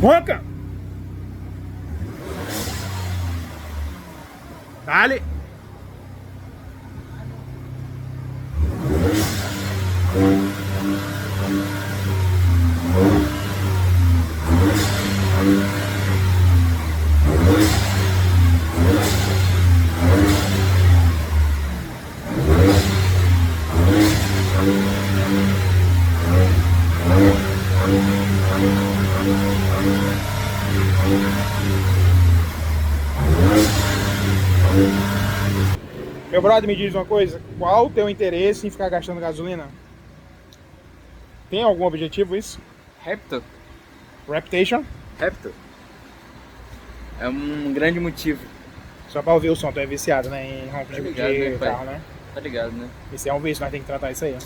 Ronca! Dale! Meu brother, me diz uma coisa, qual o teu interesse em ficar gastando gasolina? Tem algum objetivo isso? Repto? Reputation? Repto? É um grande motivo. Só pra ouvir o som, tu é viciado, né? Em ronco Tá de ligado, né, pai? carro, né? Tá ligado, né? Esse é um vício, nós temos que tratar isso aí.